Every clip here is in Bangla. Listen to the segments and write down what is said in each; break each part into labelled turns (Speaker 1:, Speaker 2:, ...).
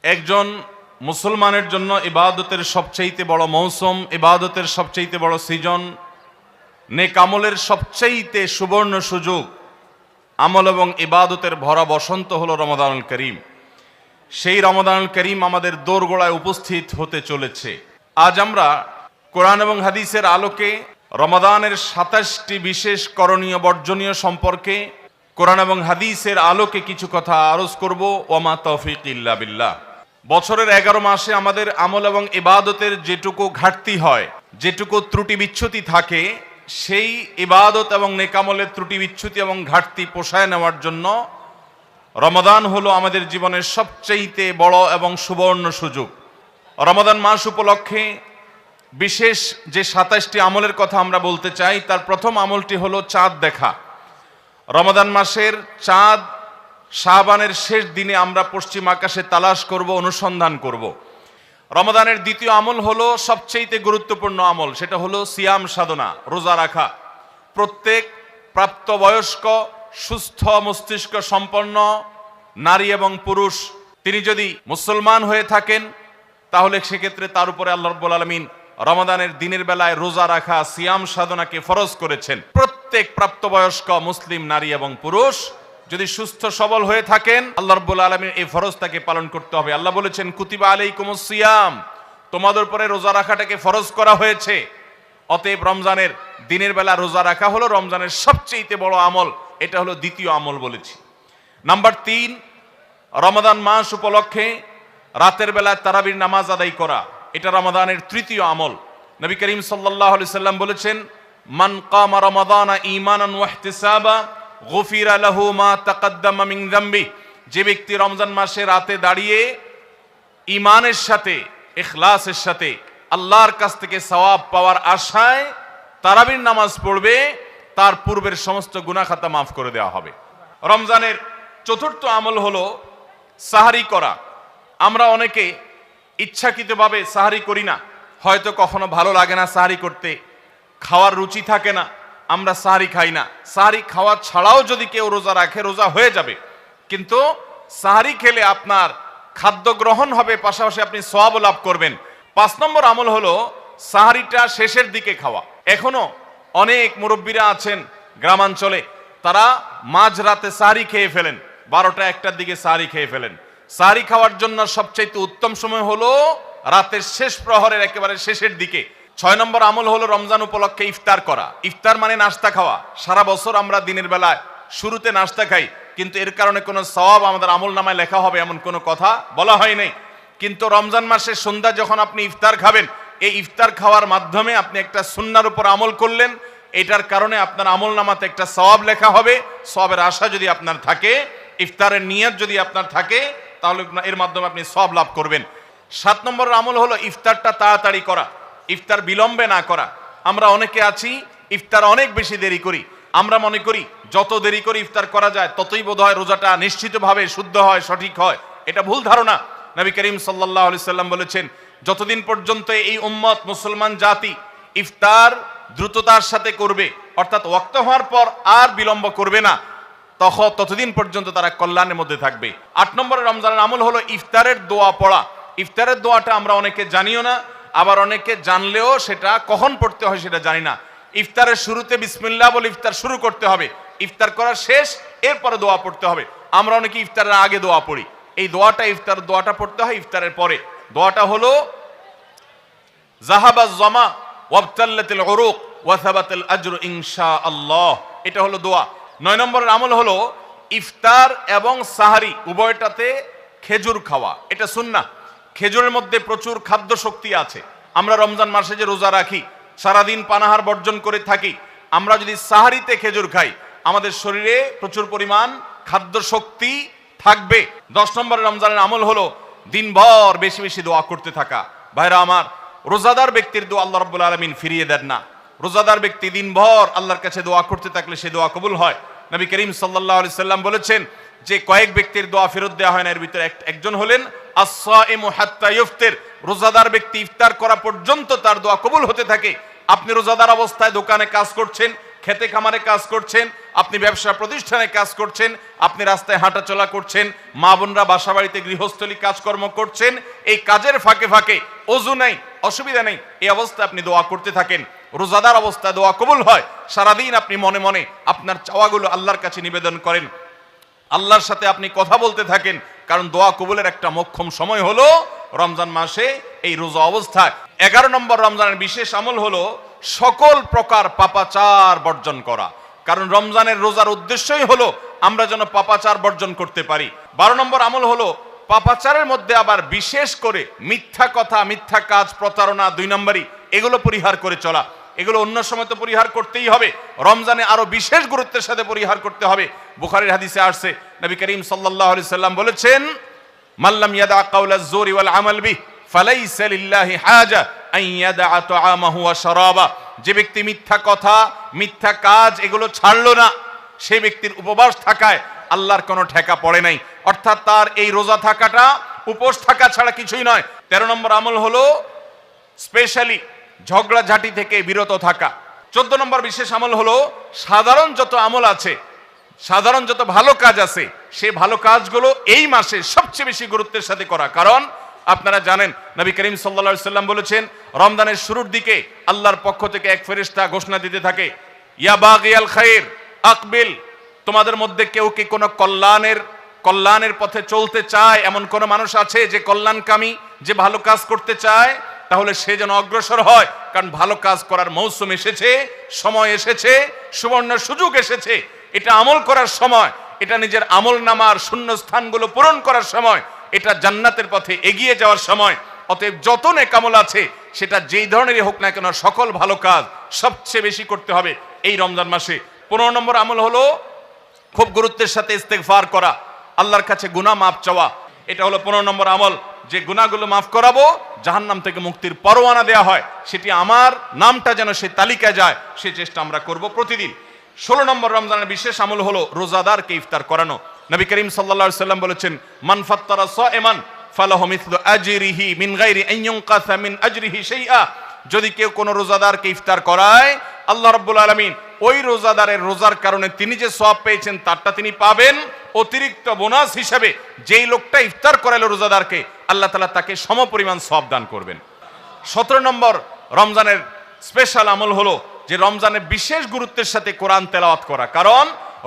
Speaker 1: একজন মুসলমানের জন্য ইবাদতের সবচাইতে বড় মৌসুম, ইবাদতের সবচাইতে বড় সিজন, নেক আমলের সবচাইতে সুবর্ণ সুযোগ, আমল এবং ইবাদতের ভরা বসন্ত হলো রমাদানুল করিম। সেই রমাদানুল করিম আমাদের দোরগোড়ায় উপস্থিত হতে চলেছে। আজ আমরা কোরআন এবং হাদিসের আলোকে রমাদানের 27টি বিশেষ করণীয় বর্জনীয় সম্পর্কে কোরআন এবং হাদিসের আলোকে কিছু কথা আরজ করব। ওমা তৌফিক ইল্লা বিল্লাহ। বছরের 11 মাসে আমাদের আমল এবং ইবাদতের যেটুকু ঘাটতি হয়, যেটুকু ত্রুটি বিচ্যুতি থাকে, সেই ইবাদত এবং নেকামলের ত্রুটি বিচ্যুতি এবং ঘাটতি পোষায় নেওয়ার জন্য রমাদান হলো আমাদের জীবনের সবচেয়ে বড় এবং সুবর্ণ সুযোগ। রমাদান মাস উপলক্ষে বিশেষ যে 27টি আমলের কথা আমরা বলতে চাই, তার প্রথম আমলটি হলো চাঁদ দেখা। রমাদান মাসের চাঁদ শাবানের শেষ দিনে আমরা পশ্চিম আকাশে তালাশ করব, অনুসন্ধান করব। রমাদানের দ্বিতীয় আমল হলো সবচেয়ে গুরুত্বপূর্ণ আমল, সেটা হলো সিয়াম সাধনা, রোজা রাখা। প্রত্যেক প্রাপ্তবয়স্ক সুস্থ মস্তিষ্ক সম্পন্ন নারী এবং পুরুষ তিনি যদি মুসলমান হয়ে থাকেন, তাহলে সেক্ষেত্রে তার উপরে আল্লাহ রাব্বুল আলামিন রমাদানের দিনের বেলায় রোজা রাখা, সিয়াম সাধনাকে ফরজ করেছেন। প্রত্যেক প্রাপ্তবয়স্ক মুসলিম নারী এবং পুরুষ যদি সুস্থ সবল হয়ে থাকেন, আল্লাহ রাব্বুল আলামিন এই ফরজটাকে পালন করতে হবে। আল্লাহ বলেছেন, কুতিবা আলাইকুমুস সিয়াম, তোমাদের উপরে রোজা রাখাটাকে ফরজ করা হয়েছে। অতএব রমজানের দিনের বেলা রোজা রাখা হলো রমজানের সবচেয়ে বড় আমল। এটা হলো দ্বিতীয় আমল বলেছি। নাম্বার 3, রমাদান মাস উপলক্ষে রাতের বেলায় তারাবির নামাজ আদায় করা, এটা রমাদানের তৃতীয় আমল। নবী করিম সাল্লাল্লাহু আলাইহি সাল্লাম বলেছেন, মান কামা রমাদানা ঈমানান ওয়া ইহতিসাবা গুফিরা লাহু মা তাকাদ্দামা মিন যামবি। যে ব্যক্তি রমজান মাসে রাতে দাঁড়িয়ে ঈমানের সাথে, ইখলাসের সাথে আল্লাহর কাছ থেকে সওয়াব পাওয়ার আশায় তারাবির নামাজ পড়বে, তার পূর্বের সমস্ত গুনাহ খাতা মাফ করে দেওয়া হবে। রমজানের চতুর্থ আমল হলো সাহারি করা। আমরা অনেকে ইচ্ছাকৃতভাবে সাহারি করি না, হয়তো কখনো ভালো লাগে না সাহারি করতে, খাওয়ার রুচি থাকে না, আমরা সাহারি খাই না। সাহারি খাওয়া ছাড়াও যদি কেউ রোজা রাখে, রোজা হয়ে যাবে, কিন্তু সাহারি খেলে আপনার খাদ্য গ্রহণ হবে, পাশাপাশি আপনি সওয়াব লাভ করবেন। 5 নম্বর আমল হলো সাহারিটা শেষের দিকে খাওয়া। এখনো অনেক মুরব্বীরা আছেন গ্রামাঞ্চলে, তারা মাঝরাতে সাহারি খেয়ে ফেলেন, 12টা-1টার দিকে সাহারি খেয়ে ফেলেন। সাহারি খাওয়ার জন্য সবচাইতে উত্তম সময় হলো রাতের শেষ প্রহরের একেবারে শেষের দিকে। 6 নম্বর আমল হলো রমজান উপলক্ষে ইফতার করা। ইফতার মানে নাস্তা খাওয়া। সারা বছর আমরা দিনের বেলায় শুরুতে নাস্তা খাই, কিন্তু এর কারণে কোনো সওয়াব আমাদের আমল নামায় লেখা হবে এমন কোনো কথা বলা হয় নাই। কিন্তু রমজান মাসের সন্ধ্যা যখন আপনি ইফতার খাবেন, এই ইফতার খাওয়ার মাধ্যমে আপনি একটা সুন্নাহর উপর আমল করলেন, এটার কারণে আপনার আমল নামাতে একটা সওয়াব লেখা হবে। সওয়াবের আশা যদি আপনার থাকে, ইফতারের নিয়ত যদি আপনার থাকে, তাহলে এর মাধ্যমে আপনি সওয়াব লাভ করবেন। 7 নম্বরের আমল হলো ইফতারটা তাড়াতাড়ি করা, ইফতার বিলম্বে না করা। আমরা অনেকে আছি ইফতার অনেক বেশি দেরি করি। আমরা মনে করি যত দেরি করে ইফতার করা যায় ততই বোধহয় রোজাটা নিশ্চিতভাবে শুদ্ধ হয়, সঠিক হয়। এটা ভুল ধারণা। নবী করিম সাল্লাল্লাহু আলাইহি সাল্লাম বলেছেন, যতদিন পর্যন্ত এই উম্মত মুসলমান জাতি ইফতার দ্রুততার সাথে করবে, অর্থাৎ ওয়াক্ত হওয়ার পর আর বিলম্ব করবে না, ততদিন পর্যন্ত তারা কল্যাণের মধ্যে থাকবে। 8 নম্বরের রমজানের আমল হলো ইফতারের দোয়া পড়া। ইফতারের দোয়াটা আমরা অনেকে জানিও না, আবার অনেকে জানলেও সেটা কখন পড়তে হয় সেটা জানি না। ইফতারের শুরুতে বিসমিল্লাহ বলে ইফতার শুরু করতে হবে, ইফতার করার শেষ, এরপরে দোয়া পড়তে হবে। আমরা অনেকে ইফতারের আগে দোয়া পড়ি, এই দোয়াটা ইফতার দোয়াটা পড়তে হয় ইফতারের পরে। দোয়াটা হলো যাহাবাজ জামা ওয়াবতাল্লাতিল উরুক ওয়া সাবাতাল আজরু ইনশাআল্লাহ, এটা হলো দোয়া। 9 নম্বরের আমল হলো ইফতার এবং সাহারি উভয়টাতে খেজুর খাওয়া, এটা সুন্নাহ। খেজুরের মধ্যে প্রচুর খাদ্য শক্তি আছে। আমরা রমজান মাসে যে রোজা রাখি, সারাদিন পানাহার বর্জন করে থাকি, আমরা যদি সাহারিতে খেজুর খাই, আমাদের শরীরে প্রচুর পরিমাণ খাদ্য শক্তি থাকবে। 10 নম্বরের রমজানের আমল হলো দিনভর বেশি বেশি দোয়া করতে থাকা। ভাইরা আমার, রোজাদার ব্যক্তির দোয়া আল্লাহ রাব্বুল আলামিন ফিরিয়ে দেন না। রোজাদার ব্যক্তি দিনভর আল্লাহর কাছে দোয়া করতে থাকলে সে দোয়া কবুল হয়। নবী করিম সাল্লাল্লাহু আলাইহি সাল্লাম বলেছেন যে কয়েক ব্যক্তির দোয়া ফেরত দেওয়া হয় না, এর ভিতরে একজন হলেন আস-সাইমু হাত্তা ইফতির। রোজাদার ব্যক্তি ইফতার করা পর্যন্ত তার দোয়া কবুল হতে থাকে। আপনি রোজাদার অবস্থায় দোকানে কাজ করছেন, খেতে খামারে কাজ করছেন, আপনি ব্যবসা প্রতিষ্ঠানে কাজ করছেন, আপনি রাস্তায় হাঁটাচলা করছেন, মা বোনরা বাসা বাড়িতে গৃহস্থলী কাজকর্ম করছেন, এই কাজের ফাঁকে ফাঁকে ওযু নেই, অসুবিধা নেই, এই অবস্থায় আপনি দোয়া করতে থাকেন। রোজাদার অবস্থায় দোয়া কবুল হয়। সারাদিন আপনি মনে মনে আপনার চাওয়াগুলো আল্লাহর কাছে নিবেদন করেন, আল্লাহর সাথে আপনি কথা বলতে থাকেন, কারণ দোয়া কবুলের একটা মোক্ষম সময় হলো রমজান মাসে এই রোজা অবস্থায়। 11 নম্বর রমজানের বিশেষ আমল হলো সকল প্রকার পাপাচার বর্জন করা, কারণ রমজানের রোজার উদ্দেশ্যই হলো আমরা যেন পাপাচার বর্জন করতে পারি। 12 নম্বর আমল হলো পাপাচারের মধ্যে আবার বিশেষ করে মিথ্যা কথা, মিথ্যা কাজ, প্রতারণা 2 নম্বরই, এগুলো পরিহার করে চলা। এগুলো অন্য সময় তো পরিহার করতেই হবে, রমজানে আরো বিশেষ গুরুত্বের সাথে পরিহার করতে হবে। বুখারীর হাদিসে আসছে, নবী করিম সাল্লাল্লাহু আলাইহি সাল্লাম বলেছেন, মাল্লাম ইয়াদা কাওলাজ জুরি ওয়াল আমাল বিহি ফালাইসা লিল্লাহি হাজা আন ইয়াদা তাআমাহু ওয়া শারাবা। যে ব্যক্তি মিথ্যা কথা, মিথ্যা কাজ এগুলো ছাড়লো না, সেই ব্যক্তির উপবাস থাকায় আল্লাহর কোনো ঠেকা পড়ে নাই। অর্থাৎ তার এই রোজা থাকাটা উপোস থাকা ছাড়া কিছুই নয়। 13 নম্বর আমল হলো স্পেশালি ঝগড়াঝাটি থেকে বিরত থাকা। 14 নম্বর বিশেষ আমল হলো সাধারণ যত আমল আছে, সাধারণ যত ভালো কাজ আছে, সেই ভালো কাজগুলো এই মাসে সবচেয়ে বেশি গুরুত্বের সাথে করা। কারণ আপনারা জানেন নবী করিম সাল্লাল্লাহু আলাইহি সাল্লাম বলেছেন, রমজানের শুরুর দিকে আল্লাহর পক্ষ থেকে এক ফেরেশতা ঘোষণা দিতে থাকে, ইয়া বাগিয়াল খায়র আকবিল। তোমাদের মধ্যে কেউ কি কোনো কল্যাণের পথে চলতে চায়, এমন কোন মানুষ আছে যে কল্যাণকামী, যে ভালো কাজ করতে চায়, তাহলে সে যেন অগ্রসর হয়। কারণ ভালো কাজ করার মৌসুম এসেছে, সময় এসেছে, সুবর্ণ সুযোগ এসেছে। এটা আমল করার সময়, এটা নিজের আমল নামার শূন্য স্থানগুলো পূরণ করার সময়, এটা জান্নাতের পথে এগিয়ে যাওয়ার সময়। অতএব যত নেক আমল আছে, সেটা যেই ধরনেরই হোক না কেন, সকল ভালো কাজ সবচেয়ে বেশি করতে হবে এই রমজান মাসে। 15 নম্বর আমল হলো খুব গুরুত্বের সাথে ইস্তেগফার করা, আল্লাহর কাছে গুনাহ মাফ চাওয়া। এটা হলো 15 নম্বর আমল, যে গুনাহগুলো মাফ করাবো, জাহান্নাম থেকে মুক্তির পরোয়ানা দেয়া হয়, সেটি আমার নামটা যেন সেই তালিকায় যায়, সেই চেষ্টা আমরা করব প্রতিদিন। 16 নম্বর রমজানের বিশেষ আমল হলো রোজাদারকে ইফতার করানো। নবী করিম সাল্লাল্লাহু আলাইহি সাল্লাম বলেছেন, মান ফাত্তারা সাইমান ফালাহু মিসলু আজরিহি মিন গায়রি আন ইউনকাসা মিন আজরিহি শাইআ। যদি কেউ কোনো রোজাদারকে ইফতার করায়, আল্লাহ রাব্বুল আলামিন ওই রোজাদারের রোজার কারণে তিনি যে সওয়াব পেয়েছেন তারটা তিনি পাবেন, অতিরিক্ত বোনাস হিসেবে যেই লোকটা ইফতার করালো রোজাদারকে, আল্লাহ তাআলা তাকে সমপরিমাণ সওয়াব দান করবেন। 17 নম্বর রমজানের স্পেশাল আমল হলো যে রমজানের বিশেষ গুরুত্বের সাথে কোরআন তেলাওয়াত করা। কারণ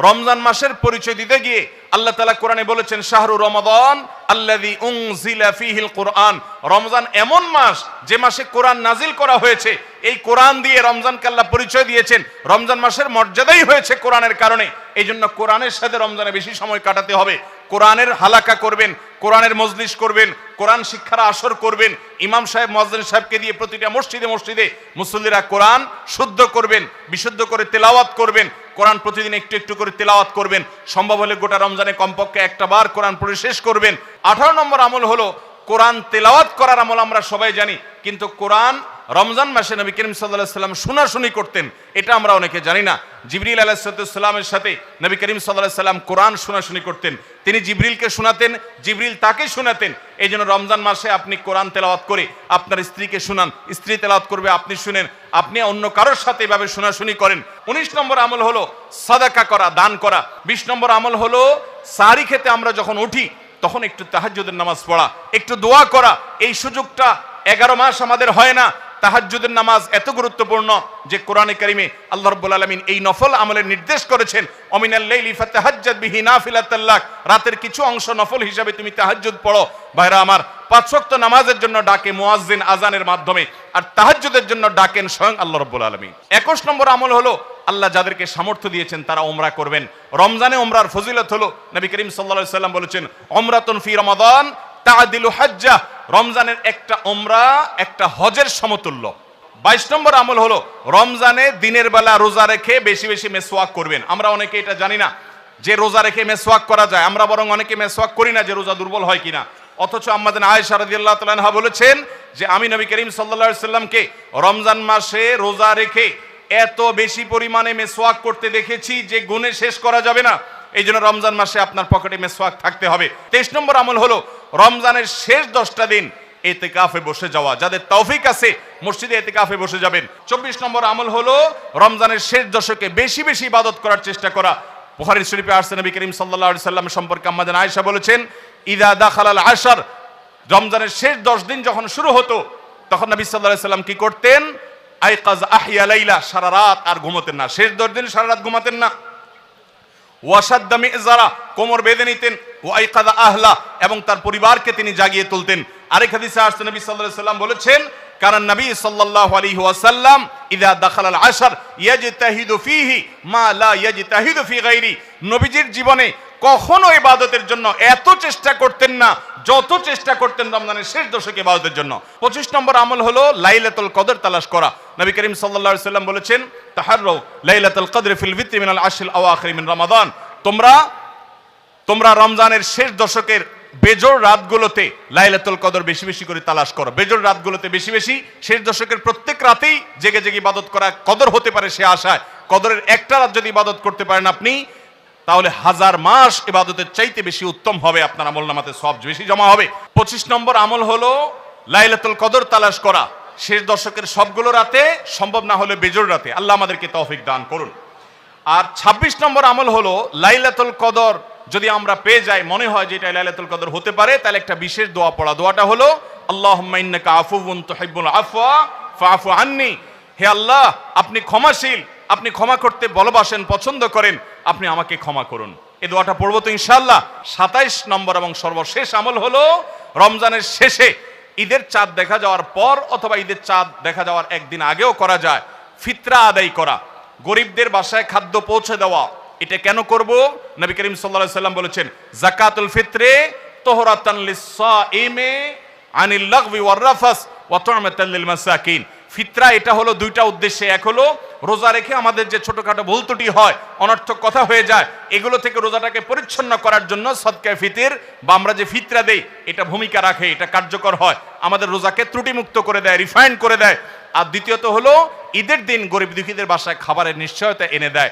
Speaker 1: রমজান মাসের পরিচয় দিতে গিয়ে আল্লাহ তাআলা কোরআনে বলেছেন, শাহরু রমাদান আল্লাযী উনজিলা ফীহিল কুরআন। রমজান এমন মাস যে মাসে কোরআন নাজিল করা হয়েছে। এই কোরআন দিয়ে রমজানকে আল্লাহ পরিচয় দিয়েছেন। রমজান মাসের মর্যাদাই হয়েছে কোরআনের কারণে। এই জন্য কোরআনের সাথে রমজানে বেশি সময় কাটাতে হবে। কোরআনের হালাকা করবেন, কোরআনের মজলিস করবেন, কোরআন শিক্ষার আসর করবেন, ইমাম সাহেব মুয়াজ্জিন সাহেবকে দিয়ে প্রতিটা মসজিদে মসজিদে মুসল্লিরা কোরআন শুদ্ধ করবেন, বিশুদ্ধ করে তেলাওয়াত করবেন। কোরআন প্রতিদিন একটু একটু করে তেলাওয়াত করবেন। সম্ভব হলে গোটা রমজানে কমপক্ষে একটা বার কোরআন পড়ে শেষ করবেন। 18 নম্বর আমল হলো কোরআন তেলাওয়াত করার আমল। আমরা সবাই জানি, কিন্তু কোরআন রমজান মাসে নবী করিম সাল্লাল্লাহু আলাইহি সাল্লাম শোনাশুনি করতেন, এটা আমরা অনেকে জানি না। জিবরিল আলাইহিস সালামের সাথে নবী করিম সাল্লাল্লাহু আলাইহি সাল্লাম কোরআন শোনাশুনি করতেন। তিনি জিবরিলকে শোনাতেন, জিবরিল তাকে শোনাতেন। এই জন্য রমজান মাসে আপনি কোরআন তেলাওয়াত করে আপনার স্ত্রীকে শোনান, স্ত্রী তেলাওয়াত করবে, আপনি শুনেন, আপনি অন্য কারোর সাথে এভাবে শোনাশুনি করেন। 19 নম্বর আমল হলো সাদাকা করা, দান করা। 20 নম্বর আমল হলো সাহরি খেতে আমরা যখন উঠি তখন একটু তাহাজ্জুদের নামাজ পড়া, একটু দোয়া করা। এই সুযোগটা 11 মাস আমাদের হয় না। তাহাজ্জুদের নামাজ এত গুরুত্বপূর্ণ যে কোরআনে কারিমে আল্লাহ রাব্বুল আলামিন এই নফল আমলের নির্দেশ করেছেন, অমিনাল লাইলি ফাতাহাজ্জাদ বিহি নাফিলাতাল লাক। রাতের কিছু অংশ নফল হিসাবে তুমি তাহাজ্জুদ পড়ো। ভাইরা আমার, 5 ওয়াক্ত নামাজের জন্য ডাকে মুয়াজ্জিন আজানের মাধ্যমে, আর তাহাজ্জুদের জন্য ডাকেন স্বয়ং আল্লাহ রাব্বুল আলামিন। 21 নম্বর আমল হলো আল্লাহ যাদেরকে সামর্থ্য দিয়েছেন তারা উমরা করবেন। রমজানে উমরার ফজিলত হলো, নবী করিম সাল্লাল্লাহু আলাইহি সাল্লাম বলেছেন, উমরাতুন ফি রমাদান তাআদিলু হাজ্জাহ। রমজানের একটা উমরা একটা হজের সমতুল্য। 22 নম্বর আমল হলো রমজানে দিনের বেলা রোজা রেখে বেশি বেশি মেসওয়াক করবেন। আমরা অনেকে এটা জানি না যে রোজা রেখে মেসওয়াক করা যায়। আমরা বরং অনেকে মেসওয়াক করি না যে রোজা দুর্বল হয় কিনা। অথচ আম্মাজান আয়েশা রাদিয়াল্লাহু তাআলা আনহা বলেছেন যে আমি নবী করিম সাল্লাল্লাহু আলাইহি সাল্লামকে রমজান মাসে রোজা রেখে এত বেশি পরিমাণে মেসওয়াক করতে দেখেছি যে গুণে শেষ করা যাবে না। এই জন্য রমজান মাসে আপনার পকেটে মেসওয়াক থাকতে হবে। 23 নম্বর আমল হলো রমজানের শেষ 10টা দিন ইতিকাফে বসে যাওয়া। যাদের তৌফিক আছে মসজিদে ইতিকাফে বসে যাবেন। 24 নম্বর আমল হলো রমজানের শেষ দশকে বেশি বেশি ইবাদত করার চেষ্টা করা। বুখারী শরীফে আসছে নবী করিম সাল্লাল্লাহু আলাইহি সাল্লাম সম্পর্কে আম্মা জান আয়েশা বলেছেন, ইদা দাখালাল আশর, রমজানের শেষ 10 দিন যখন শুরু হতো তখন নবী সাল্লাল্লাহু আলাইহি সাল্লাম কি করতেন? আইকাজ আহিয়া লাইলা, সারা রাত আর ঘুমাতেন না। শেষ 10 দিন সারা রাত ঘুমাতেন না। ওয়াসাদ্দা মিযজারা, কোমর বেঁধে নিতেন। ওয়াইকাযা আহলা, এবং তার পরিবারকে তিনি জাগিয়ে তুলতেন। আরেক হাদিসে আসছে নবী সাল্লাল্লাহু আলাইহি সাল্লাম বলেছেন, কারণ নবী সাল্লাল্লাহু আলাইহি ওয়াসাল্লাম ইযা দাখালাল আশর ইয়াজতাহিদু ফীহি মা লা ইয়াজতাহিদু ফী গায়রি, নবীজির জীবনে কখনো ইবাদতের জন্য এত চেষ্টা করতেন না যত চেষ্টা করতেন রমজানের শেষ দশকে ইবাদতের জন্য। 25 নম্বর আমল হলো লাইলাতুল কদর তালাশ করা। নবী করিম সাল্লাল্লাহু আলাইহি সাল্লাম বলেছেন, তাহাররু লাইলাতুল কদর ফিল ভিত্রি মিনাল আশরিল আওয়াখির মিন রমাদান, তোমরা রমজানের শেষ দশকের বেজোড় রাতগুলোতে লাইলাতুল কদর বেশি বেশি করে তালাশ করো। বেজোড় রাতগুলোতে বেশি বেশি, শেষ দশকের প্রত্যেক রাতেই জেগে জেগে ইবাদত করা কদর হতে পারে সে আশায়। কদরের একটা রাত যদি ইবাদত করতে পারেন আপনি, তাহলে 1000 মাস ইবাদতের চাইতে বেশি উত্তম হবে, আপনার আমলনামাতে সওয়াব বেশি জমা হবে। 25 নম্বর আমল হলো লাইলাতুল কদর তালাশ করা শেষ দশকের সবগুলো রাতে, সম্ভব না হলে বেজোড় রাতে। আল্লাহ আমাদেরকে তৌফিক দান করুন। আর 26 নম্বর আমল হলো লাইলাতুল কদর যদি আমরা পেয়ে যাই, মনে হয় যে এটা লাইলাতুল কদর হতে পারে, তাহলে একটা বিশেষ দোয়া পড়া। দোয়াটা হলো আল্লাহুম্মা ইন্নাকা আফুউন তুহিব্বুল আফওয়া ফাআফু আন্নি, হে আল্লাহ আপনি ক্ষমাশীল, আপনি ক্ষমা করতে ভালোবাসেন, পছন্দ করেন, আপনি আমাকে ক্ষমা করুন। এই দোয়াটা পড়বো তো ইনশাআল্লাহ। 27 নম্বর এবং সর্বশেষ আমল হলো রমজানের শেষে, ঈদের চাঁদ দেখা যাওয়ার পর অথবা ঈদের চাঁদ দেখা যাওয়ার একদিন আগেও করা যায়, ফিতরা আদায় করা, গরিবদের বাসায় খাদ্য পৌঁছে দেওয়া। এটা কেন করব? নবী করিম সাল্লাল্লাহু আলাইহি সাল্লাম বলেছেন, যাকাতুল ফিত্রে তুহরাতান লিস-সাইমি আনিল লাগবি ওয়ার রাফাস ওয়া তু'মাতান লিল মাসাকিন। ফিতরা এটা হলো দুইটা উদ্দেশ্যে। এক হলো রোজা রেখে আমাদের যে ছোটখাটো ভুল ত্রুটি হয়, অনর্থক কথা হয়ে যায়, এগুলো থেকে রোজাটাকে পরিচ্ছন্ন করার জন্য সদকায়ে ফিতর বা আমরা যে ফিতরা দেই এটা ভূমিকা রাখে, এটা কার্যকর হয়, আমাদের রোজাকে ত্রুটিমুক্ত করে দেয়, রিফাইন্ড করে দেয়। আর দ্বিতীয়ত হলো ঈদের দিন গরিব দুঃখীদের বাসায় খাবারের নিশ্চয়তা এনে দেয়।